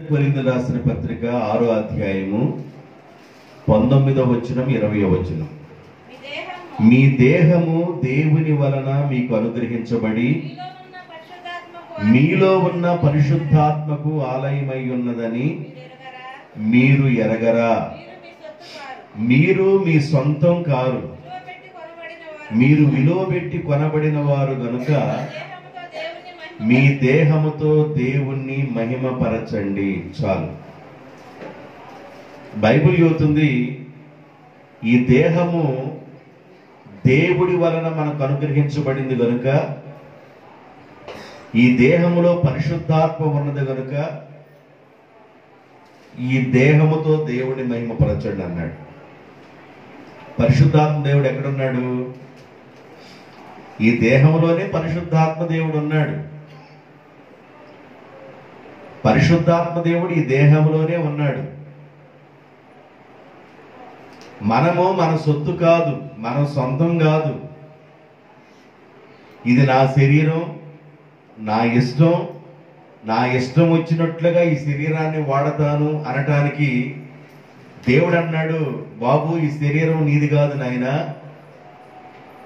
కొరింథీయులకు రాసిన పత్రిక 6వ అధ్యాయము 19వ వచనం 20వ వచనం. మీ దేహము దేవుని వలన మీకు అనుగ్రహించబడి మీలో ఉన్న పరిశుద్ధాత్మకు ఆలయమై ఉన్నదని మీరు ఎరగరా? మీరు మీ సొంతం కారు, మీరు విలువ పెట్టి కొనబడిన వారు గనుక మీ దేహముతో దేవుణ్ణి మహిమపరచండి. చాలు. బైబిల్ చెబుతుంది, ఈ దేహము దేవుడి వలన మనకు అనుగ్రహించబడింది గనుక, ఈ దేహములో పరిశుద్ధాత్మ ఉన్నది గనుక ఈ దేహముతో దేవుడిని మహిమపరచండి అన్నాడు. పరిశుద్ధాత్మ దేవుడు ఎక్కడున్నాడు? ఈ దేహంలోనే పరిశుద్ధాత్మ దేవుడు ఉన్నాడు. పరిశుద్ధాత్మ దేవుడు ఈ దేహంలోనే ఉన్నాడు. మనము మన సొత్తు కాదు, మన సొంతం కాదు. ఇది నా శరీరం, నా ఇష్టం, నా ఇష్టం వచ్చినట్లుగా ఈ శరీరాన్ని వాడతాను అనటానికి దేవుడు అన్నాడు, బాబు ఈ శరీరం నీది కాదు నాయనా,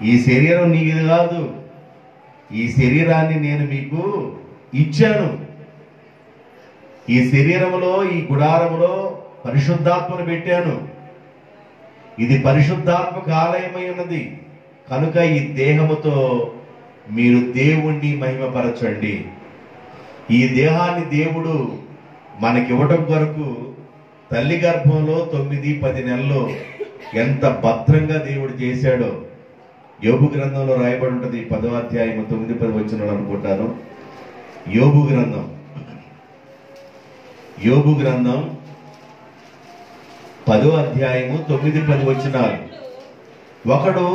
ఈ శరీరం నీది కాదు, ఈ శరీరాన్ని నేను మీకు ఇచ్చాను. ఈ శరీరంలో, ఈ గుడారంలో పరిశుద్ధాత్మను పెట్టాను. ఇది పరిశుద్ధాత్మకు ఆలయమై ఉన్నది కనుక ఈ దేహముతో మీరు దేవుణ్ణి మహిమపరచండి. ఈ దేహాన్ని దేవుడు మనకివ్వటం కొరకు తల్లి గర్భంలో 9-10 నెలలు ఎంత భద్రంగా దేవుడు చేశాడో యోబు గ్రంథంలో రాయబడి ఉంటుంది. 10వ అధ్యాయం 9-10 వచనాలు అనుకుంటాను. యోబు గ్రంథం 10వ అధ్యాయము 9-10 వచనాలు. ఒకడు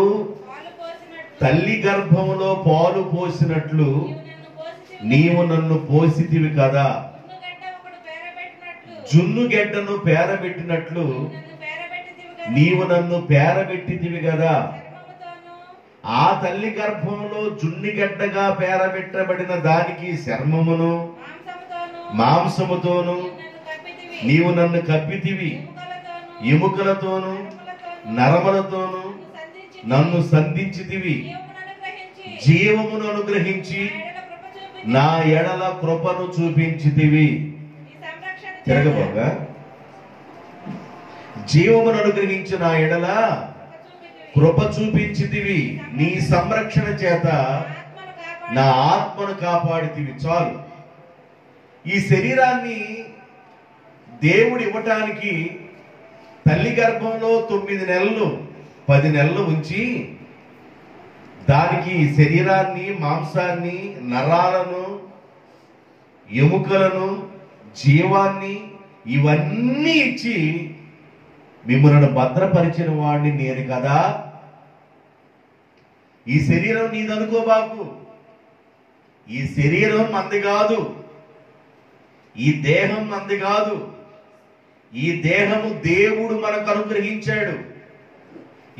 తల్లి గర్భములో పాలు పోసినట్లు నీవు నన్ను పోసితివి కదా, జున్ను గెడ్డను పేరబెట్టినట్లు నీవు నన్ను పేరబెట్టితివి కదా. ఆ తల్లి గర్భంలో జున్నిగడ్డగా పేరబెట్టబడిన దానికి చర్మమును మాంసముతోను నీవు నన్ను కప్పితివి, ఎముకలతోను నరములతోను నన్ను సంధించితివి. జీవమును అనుగ్రహించి నా ఎడల కృపను చూపించితివి. తిరగబోగా జీవమును అనుగ్రహించి నా ఎడల కృప చూపించితివి. నీ సంరక్షణ చేత నా ఆత్మను కాపాడితివి. చాలు. ఈ శరీరాన్ని దేవుడు ఇవ్వటానికి తల్లి గర్భంలో 9 నెలలు 10 నెలలు ఉంచి దానికి శరీరాన్ని, మాంసాన్ని, నరాలను, ఎముకలను, జీవాన్ని ఇవన్నీ ఇచ్చి మిమ్మల్ని భద్రపరిచిన వాడిని నేను కదా. ఈ శరీరం నీదనుకోబాకు. ఈ శరీరం మంది కాదు, ఈ దేహం మంది కాదు. ఈ దేహము దేవుడు మనకు అనుగ్రహించాడు.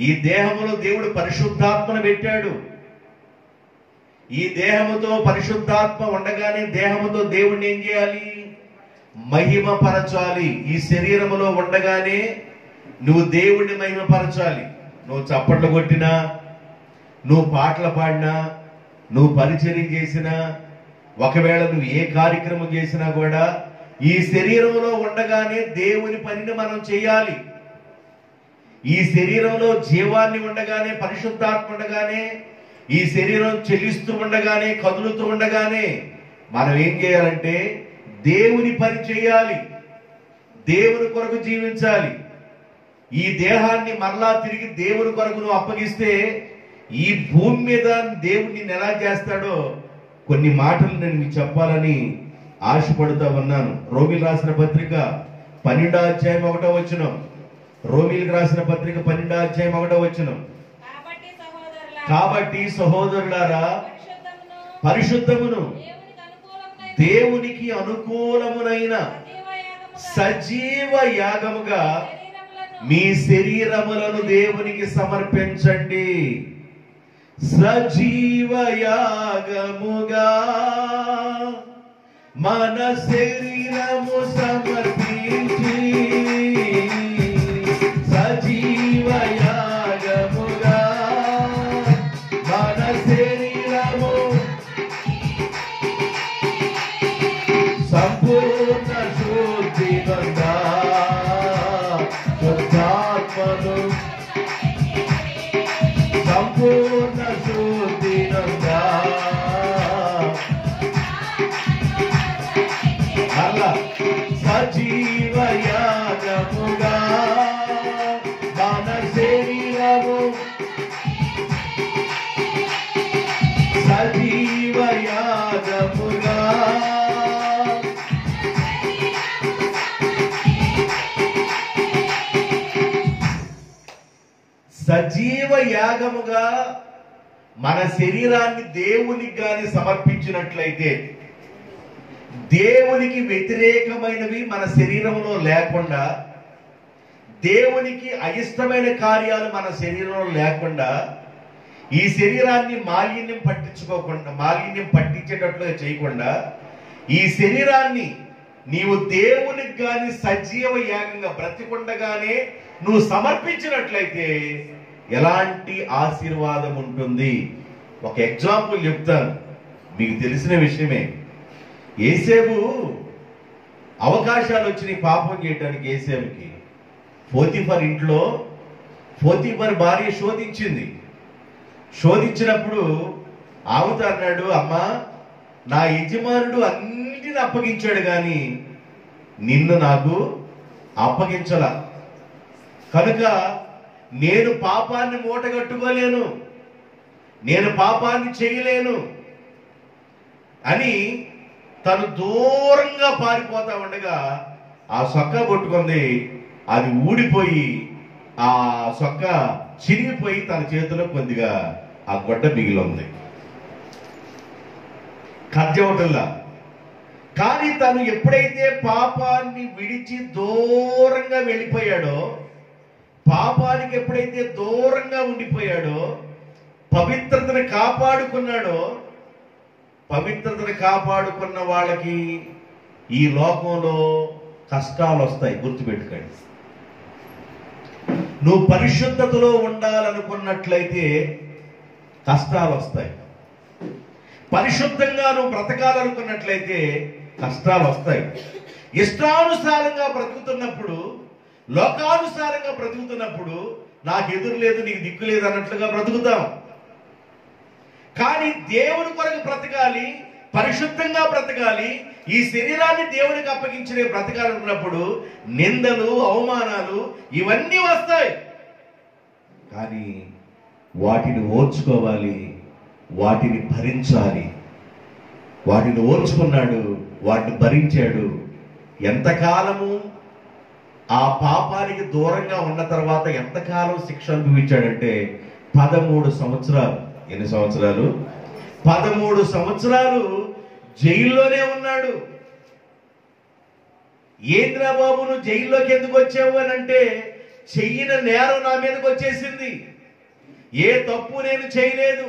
ఈ దేహములో దేవుడు పరిశుద్ధాత్మను పెట్టాడు. ఈ దేహముతో పరిశుద్ధాత్మ ఉండగానే దేహముతో దేవుడిని ఏం చేయాలి? మహిమపరచాలి. ఈ శరీరములో ఉండగానే నువ్వు దేవుడిని మహిమపరచాలి. నువ్వు చప్పట్లు కొట్టినా, నువ్వు పాటలు పాడినా, నువ్వు పరిచర్య చేసినా, ఒకవేళ నువ్వు ఏ కార్యక్రమం చేసినా కూడా ఈ శరీరంలో ఉండగానే దేవుని పనిని మనం చేయాలి. ఈ శరీరంలో జీవాన్ని ఉండగానే, పరిశుద్ధాత్మ ఉండగానే, ఈ శరీరం చెల్లిస్తూ ఉండగానే, కదులుతూ ఉండగానే మనం ఏం చేయాలంటే దేవుని పని చేయాలి, దేవుని కొరకు జీవించాలి. ఈ దేహాన్ని మరలా తిరిగి దేవుని కొరకు నువ్వు అప్పగిస్తే ఈ భూమి మీద దేవుడు నిన్ను ఎలా చేస్తాడో కొన్ని మాటలు నేను మీకు చెప్పాలని ఆశపడుతూ ఉన్నాను. రోమిలకు రాసిన పత్రిక 12వ అధ్యాయం 1వ వచనం. రోమిలకు రాసిన పత్రిక 12వ అధ్యాయం 1వ వచనం. కాబట్టి సహోదరులారా, పరిశుద్ధమును దేవునికి అనుకూలమునైన సజీవ యాగముగా మీ శరీరములను దేవునికి సమర్పించండి. సజీవ యాగముగా మన శరీరము శుద్ధి నందా శుద్ధాత్మను సంపూర్ణ శుద్ధి నందా అలా సజీవ యాగముగా మన శరీరము సజీవ యాగముగా సజీవ యాగముగా మన శరీరాన్ని దేవునికి గాని సమర్పించినట్లయితే, దేవునికి వ్యతిరేకమైనవి మన శరీరంలో లేకుండా, దేవునికి అయిష్టమైన కార్యాలు మన శరీరంలో లేకుండా, ఈ శరీరాన్ని మాలిన్యం పట్టించేటట్లుగా చేయకుండా, ఈ శరీరాన్ని నీవు దేవునికి గాని సజీవ యాగంగా బ్రతికుండగానే నువ్వు సమర్పించినట్లయితే ఎలాంటి ఆశీర్వాదం ఉంటుంది. ఒక ఎగ్జాంపుల్ చెప్తాను, మీకు తెలిసిన విషయమే. యేసేపు అవకాశాలు వచ్చినాయి పాపం చేయడానికి. యేసేపుకి పోతీఫర్ ఇంట్లో పోతీఫర్ భార్య శోధించింది. శోధించినప్పుడు ఆమెతో అన్నాడు, అమ్మా నా యజమానుడు అన్నిటిని అప్పగించాడు కానీ నిన్ను నాకు అప్పగించలా, కనుక నేను పాపాన్ని మూటగట్టుకోలేను, నేను పాపాన్ని చేయలేను అని తను దూరంగా పారిపోతా ఉండగా ఆ సొక్క కొట్టుకుంది. అది ఊడిపోయి ఆ సొక్క చిరిగిపోయి తన చేతిలో కొద్దిగా ఆ గొడ్డ మిగిలింది, కజ్జవటల్లా. కానీ తను ఎప్పుడైతే పాపాన్ని విడిచి దూరంగా వెళ్ళిపోయాడో, పాపానికి ఎప్పుడైతే దూరంగా ఉండిపోయాడో, పవిత్రతను కాపాడుకున్నాడో, పవిత్రతను కాపాడుకున్న వాళ్ళకి ఈ లోకంలో కష్టాలు వస్తాయి. గుర్తుపెట్టుకోండి. నువ్వు పరిశుద్ధతలో ఉండాలనుకున్నట్లయితే కష్టాలు వస్తాయి. పరిశుద్ధంగా నువ్వు బ్రతకాలనుకున్నట్లయితే కష్టాలు వస్తాయి. ఇష్టానుసారంగా బ్రతుకుతున్నప్పుడు, లోకానుసారంగా బ్రతుకుతున్నప్పుడు నాకు ఎదురు లేదు, నీకు దిక్కు లేదు అన్నట్లుగా బ్రతుకుతాం. కానీ దేవుని కొరకు బ్రతకాలి, పరిశుద్ధంగా బ్రతకాలి, ఈ శరీరాన్ని దేవునికి అప్పగించిన బ్రతకాలనుకున్నప్పుడు నిందలు, అవమానాలు ఇవన్నీ వస్తాయి. కానీ వాటిని ఓర్చుకోవాలి, వాటిని భరించాలి. వాటిని ఓర్చుకున్నాడు, వాటిని భరించాడు. ఎంతకాలము ఆ పాపానికి దూరంగా ఉన్న తర్వాత ఎంతకాలం శిక్ష అనుభవించాడంటే 13 సంవత్సరాలు. ఎన్ని సంవత్సరాలు? 13 సంవత్సరాలు జైల్లోనే ఉన్నాడు. ఏంద్రా బాబు నువ్వు జైల్లోకి ఎందుకు వచ్చావు అని అంటే, చెయ్యిన నేరం నా మీదకి వచ్చేసింది. ఏ తప్పు నేను చేయలేదు,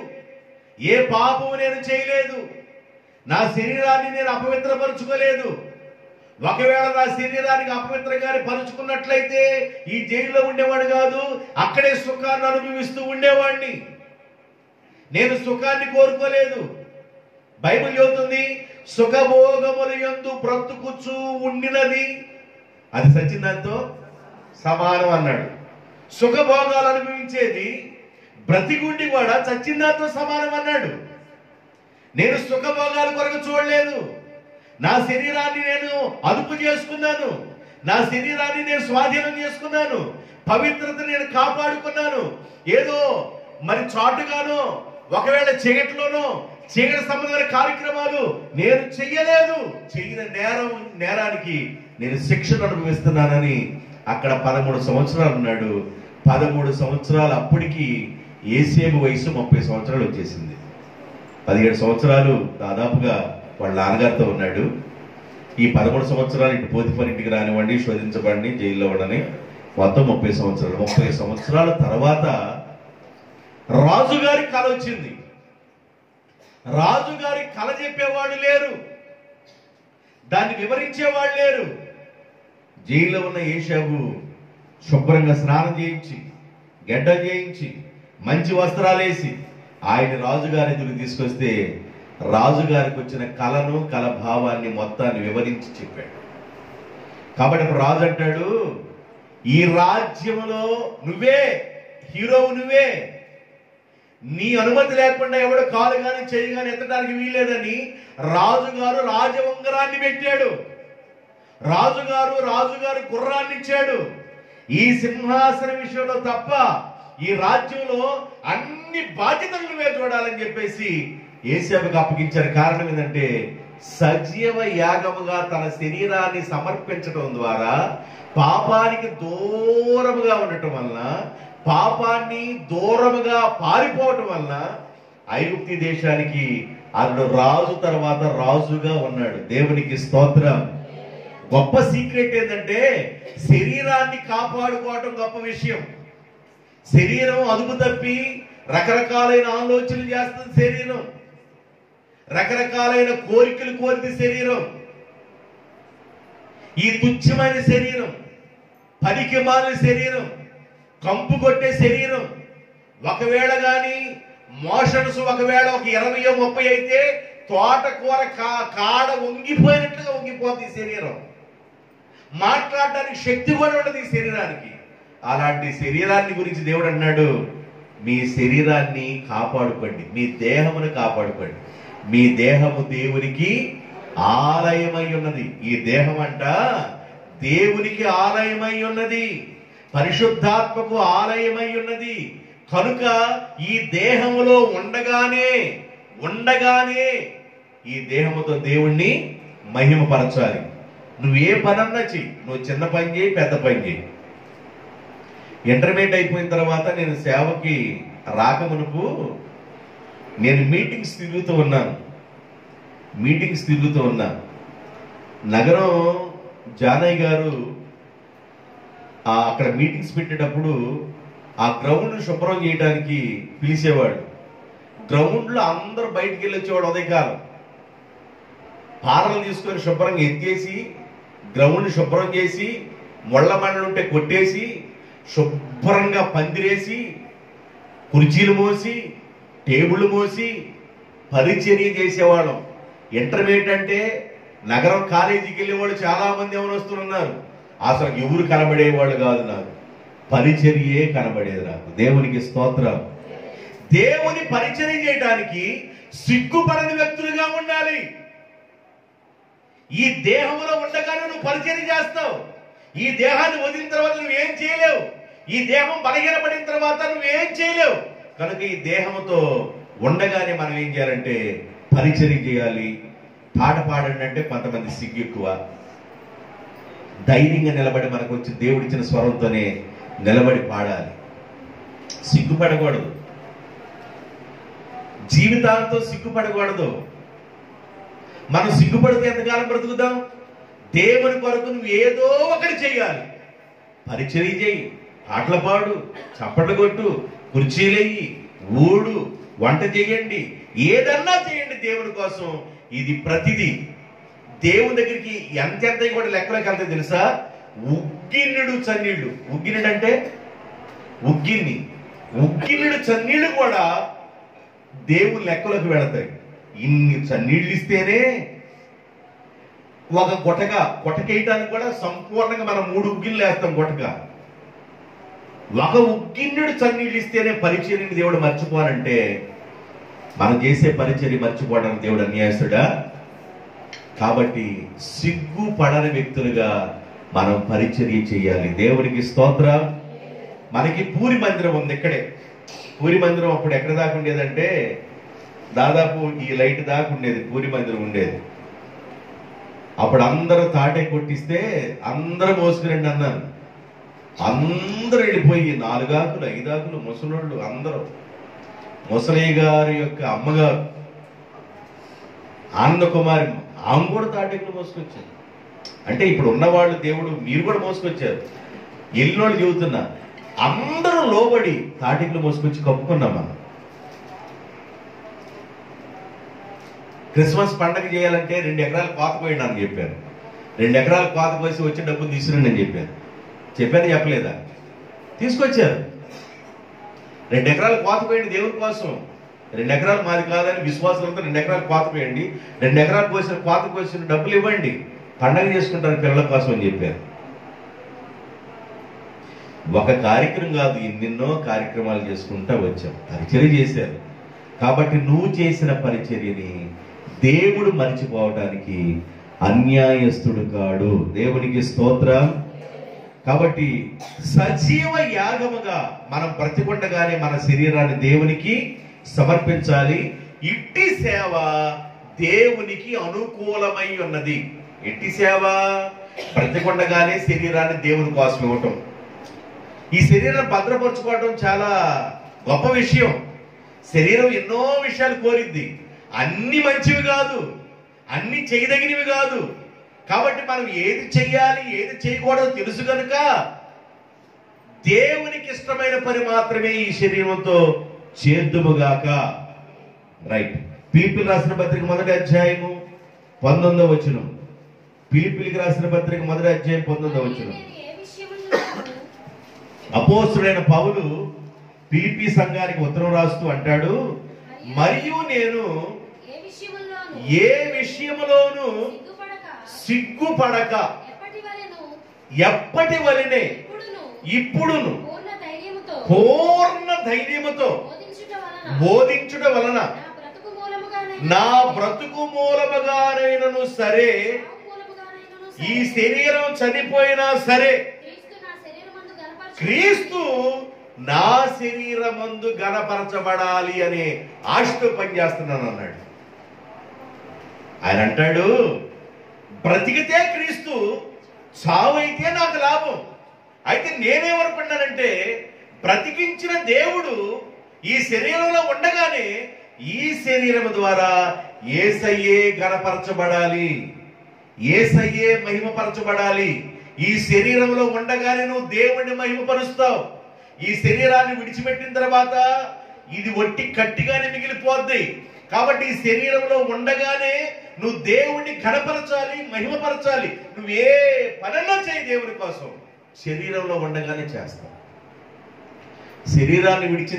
ఏ పాపము నేను చేయలేదు, నా శరీరాన్ని నేను అపవిత్రపరుచుకోలేదు. ఒకవేళ నా శరీరానికి అపవిత్రంగానే పరుచుకున్నట్లయితే ఈ జైల్లో ఉండేవాడు కాదు, అక్కడే సుఖాన్ని అనుభవిస్తూ ఉండేవాడిని. నేను సుఖాన్ని కోరుకోలేదు. బైబిల్ చెబుతుంది, సుఖభోగములు యందు బ్రతుకుచూ ఉండినది అది సచ్చినంతో సమానం అన్నాడు. సుఖభోగాలు అనుభవించేది బ్రతికుండి కూడా చచ్చిందాంతో సమానం అన్నాడు. నేను సుఖభోగాల కొరకు చూడలేదు. నా శరీరాన్ని నేను అదుపు చేసుకున్నాను, నా శరీరాన్ని నేను స్వాధీనం చేసుకున్నాను, పవిత్రత నేను కాపాడుకున్నాను. ఏదో మరి చాటుగానో, ఒకవేళ చీకటిలోనో, చీకటి సంబంధమైన కార్యక్రమాలు నేను చెయ్యలేదు. చెయ్యిన నేరానికి నేను శిక్షను అనుభవిస్తున్నానని అక్కడ 13 సంవత్సరాలు ఉన్నాడు. 13 సంవత్సరాలు అప్పటికి యేసేపు వయసు 30 సంవత్సరాలు వచ్చేసింది. 17 సంవత్సరాలు దాదాపుగా వాళ్ళ నాన్నగారితో ఉన్నాడు. ఈ 13 సంవత్సరాలు ఇటు పోతీఫర్ ఇంటికి రానివ్వండి, శోధించబడి జైల్లో ఉండని, మొత్తం 30 సంవత్సరాలు. 30 సంవత్సరాల తర్వాత రాజుగారి కళ వచ్చింది. రాజుగారి కళ చెప్పేవాళ్ళు లేరు, దాన్ని వివరించేవాళ్ళు లేరు. జైల్లో ఉన్న యేసేపు శుభ్రంగా స్నానం చేయించి, గడ్డ చేయించి, మంచి వస్త్రాలు వేసి ఆయన రాజుగారి ఎదురు తీసుకొస్తే రాజుగారికి వచ్చిన కళను, కళ భావాన్ని మొత్తాన్ని వివరించి చెప్పాడు. కాబట్టి అప్పుడు రాజు అంటాడు, ఈ రాజ్యంలో నువ్వే హీరోవు, నువ్వే, నీ అనుమతి లేకుండా ఎవడు కాలు కానీ చెయ్యి కానీ ఎత్తడానికి వీల్లేదని రాజుగారు రాజ ఉంగరాన్ని పెట్టాడు. రాజుగారు గుర్రాన్ని ఇచ్చాడు. ఈ సింహాసనం విషయంలో తప్ప ఈ రాజ్యంలో అన్ని బాధ్యతలు నువ్వే చూడాలని చెప్పేసి యేసేపుకు అప్పగించారు. కారణం ఏంటంటే సజీవ యాగముగా తన శరీరాన్ని సమర్పించడం ద్వారా పాపానికి దూరముగా ఉండటం వలన, పాపాన్ని దూరముగా పారిపోవటం వలన ఐగుప్తు దేశానికి అతడు రాజు తర్వాత రాజుగా ఉన్నాడు. దేవునికి స్తోత్రం. గొప్ప సీక్రెట్ ఏంటంటే శరీరాన్ని కాపాడుకోవటం గొప్ప విషయం. శరీరం అదుపు తప్పి రకరకాలైన ఆలోచనలు చేస్తుంది శరీరం, రకరకాలైన కోరికలు కోరితే శరీరం, ఈ తుచ్చమైన శరీరం, పనికి మాలిన శరీరం, కంపు కొట్టే శరీరం, ఒకవేళ గాని మోషన్స్ ఒకవేళ ఒక 20-30 అయితే తోటకూర కాడ వంగిపోయినట్లుగా వంగిపోతుంది ఈ శరీరం. మాట్లాడడానికి శక్తి కూడా ఉండదు ఈ శరీరానికి. అలాంటి శరీరాన్ని గురించి దేవుడు అన్నాడు, మీ శరీరాన్ని కాపాడుకోండి, మీ దేహమును కాపాడుకోండి. మీ దేహము దేవునికి ఆలయమై ఉన్నది. ఈ దేహం అంట దేవునికి ఆలయమై ఉన్నది, పరిశుద్ధాత్మకు ఆలయమై ఉన్నది. కనుక ఈ దేహములో ఉండగానే ఈ దేహముతో దేవుణ్ణి మహిమపరచాలి. నువ్వు ఏ పనన్నా చెయ్యి, నువ్వు చిన్న పని చేయి, పెద్ద పని చేయి. ఇంటర్మీడియట్ అయిపోయిన తర్వాత నేను సేవకి రాకమునుపు నేను మీటింగ్స్ తిరుగుతూ ఉన్నాను. నగరం జానయ్య గారు అక్కడ మీటింగ్స్ పెట్టేటప్పుడు ఆ గ్రౌండ్ శుభ్రం చేయడానికి పిలిచేవాడు. గ్రౌండ్లో అందరూ బయటికి వెళ్ళి వచ్చేవాడు. ఉదయకాలం పారలు తీసుకొని శుభ్రంగా ఎత్తేసి గ్రౌండ్ శుభ్రం చేసి ముళ్ళ మండలు ఉంటే కొట్టేసి శుభ్రంగా పందిరేసి కుర్చీలు మోసి టేబుల్ మోసి పరిచర్య చేసేవాళ్ళం. ఇంటర్మీడియట్ అంటే నగరం కాలేజీకి వెళ్ళేవాళ్ళు చాలా మంది ఎవరొస్తున్నారు. అసలు ఎవరు కనబడేవాళ్ళు కాదు, నాకు పరిచర్యే కనబడేది. నాకు దేవునికి స్తోత్రం. దేవుని పరిచర్య చేయడానికి సిగ్గుపడని వ్యక్తులుగా ఉండాలి. ఈ దేహంలో ఉండగానే నువ్వు పరిచర్య చేస్తావు. ఈ దేహాన్ని వదిలిన తర్వాత నువ్వేం చేయలేవు. ఈ దేహం బలహీనపడిన తర్వాత నువ్వేం చేయలేవు. కనుక ఈ దేహంతో ఉండగానే మనం ఏం చేయాలంటే పరిచర్య చేయాలి. పాట పాడండి అంటే కొంతమంది సిగ్గు ఎక్కువ. ధైర్యంగా నిలబడి మనకు వచ్చి దేవుడిచ్చిన స్వరంతోనే నిలబడి పాడాలి. సిగ్గుపడకూడదు, జీవితాలతో సిగ్గుపడకూడదు. మనం సిగ్గుపడితే ఎంతకాలం బ్రతుకుతాం? దేవుని కొరకు నువ్వు ఏదో ఒకటి చెయ్యాలి. పరిచర్య చెయ్యి, పాటలు పాడు, చప్పట్లు కొట్టు, కుర్చీలెయ్యి, ఊడు, వంట చేయండి, ఏదన్నా చేయండి దేవుని కోసం. ఇది ప్రతిదీ దేవుని దగ్గరికి ఎంత కూడా లెక్కలోకి వెళ్తే తెలుసా? ఉగ్గిన్నుడు చన్నీళ్లు. ఉగ్గినుడు అంటే ఉగ్గిన్నుడు చన్నీళ్లు కూడా దేవుని లెక్కలోకి వెళతాయి. ఇన్ని చన్నీళ్ళు ఇస్తేనే ఒక కొటకేయటానికి కూడా సంపూర్ణంగా మనం 3 ఉగ్గిళ్ళు వేస్తాం. ఒక ఉగ్గిన్నుడు చన్నీళ్ళు ఇస్తేనే పరిచర్యని దేవుడు మర్చిపోవాలంటే మనం చేసే పరిచర్య మర్చిపోవడానికి దేవుడు అన్యాయస్తుడా? కాబట్టి సిగ్గుపడని వ్యక్తులుగా మనం పరిచర్య చేయాలి. దేవునికి స్తోత్రం. మనకి పూరి మందిరం ఉంది ఇక్కడే. పూరి మందిరం అప్పుడు ఎక్కడ దాకా ఉండేదంటే దాదాపు ఈ లైట్ దాకా ఉండేది. పూరి మందిరం ఉండేది. అప్పుడు అందరూ తాటే కొట్టిస్తే అందరూ మోసుకురండి అన్నాను. అందరూ వెళ్ళిపోయి 4 ఆకులు 5 ఆకులు ముసలోళ్ళు అందరూ. ముసలయ్య గారి యొక్క అమ్మగారు ఆనందకుమారి, ఆమె కూడా తాటెక్కులు మోసుకొచ్చారు. అంటే ఇప్పుడు ఉన్నవాళ్ళు దేవుడు మీరు కూడా మోసుకొచ్చారు. ఎల్లినోళ్ళు చెబుతున్నా, అందరూ లోబడి తాటికులు మోసుకొచ్చి కప్పుకున్నాం. మనం క్రిస్మస్ పండగ చేయాలంటే 2 ఎకరాలు కోత పోయండి అని చెప్పాను. 2 ఎకరాలు కోత పోసి వచ్చే డబ్బులు తీసుకురండి అని చెప్పాను చెప్పలేదా? తీసుకొచ్చారు. 2 ఎకరాలు కోత పోయండి దేవుని కోసం. 2 ఎకరాలు మాది కాదని విశ్వాసంతో 2 ఎకరాలు కోత పోయండి. 2 ఎకరాలు కోత పోసిన డబ్బులు ఇవ్వండి. పండగ చేసుకుంటారు పిల్లల కోసం అని చెప్పారు. ఒక కార్యక్రమం కాదు, ఎన్నెన్నో కార్యక్రమాలు చేసుకుంటా వచ్చాం, పరిచర్య చేశారు. కాబట్టి నువ్వు చేసిన పరిచర్యని దేవుడు మరిచిపోవడానికి అన్యాయస్తుడు కాడు. దేవునికి స్తోత్రం. కాబట్టి సజీవ యాగముగా మనం బ్రతికుండగానే మన శరీరాన్ని దేవునికి సమర్పించాలి. ఇట్టి సేవ దేవునికి అనుకూలమై ఉన్నది. ఎట్టి సేవ? బ్రతికుండగానే శరీరాన్ని దేవుని కోసం ఇవ్వటం. ఈ శరీరం భద్రపరచుకోవడం చాలా గొప్ప విషయం. శరీరం ఎన్నో విషయాలు కోరిద్ది, అన్ని మంచివి కాదు, అన్ని చేయదగినవి కాదు. కాబట్టి మనం ఏది చెయ్యాలి ఏది చేయకూడదో తెలుసు కనుక దేవునికి ఇష్టమైన పని మాత్రమే ఈ శరీరంతో చేద్దుముగాక. రైట్. పిలిపిలికి రాసిన పత్రిక 1వ అధ్యాయము 19వ వచనం. పిలిపిలికి రాసిన పత్రిక 1వ అధ్యాయం 19వ వచనం. అపోస్తుడైన పౌలు ఫిలిప్పీ సంఘానికి ఉత్తరం రాస్తూ అంటాడు, మరియు నేను ఏ విషయములోనూ సిగ్గుపడక ఎప్పటి వలెనే ఇప్పుడును పూర్ణ ధైర్యముతో బోధించుట వలన నా బ్రతుకు మూలముగానైనను సరే, ఈ శరీరం చనిపోయినా సరే, క్రీస్తు నా శరీరమందు గణపరచబడాలి అనే ఆశతో పనిచేస్తున్నాను అన్నాడు. ఆయన అంటాడు, బ్రతికితే క్రీస్తు, చావైతే నాకు లాభం. అయితే నేనేమనుకున్నానంటే, బ్రతికించిన దేవుడు ఈ శరీరంలో ఉండగానే ఈ శరీరం ద్వారా యేసయ్యే గణపరచబడాలి, యేసయ్యే మహిమపరచబడాలి. ఈ శరీరంలో ఉండగానే నువ్వు దేవుణ్ణి మహిమపరుస్తావు. ఈ శరీరాన్ని విడిచిపెట్టిన తర్వాత ఇది ఒట్టి కట్టిగానే మిగిలిపోద్ది. కాబట్టి ఈ శరీరంలో ఉండగానే నువ్వు దేవుణ్ణి ఘనపరచాలి, మహిమపరచాలి. నువ్వే పనన్నా చేయి దేవుని కోసం, శరీరంలో ఉండగానే చేస్తావు. శరీరాన్ని విడిచి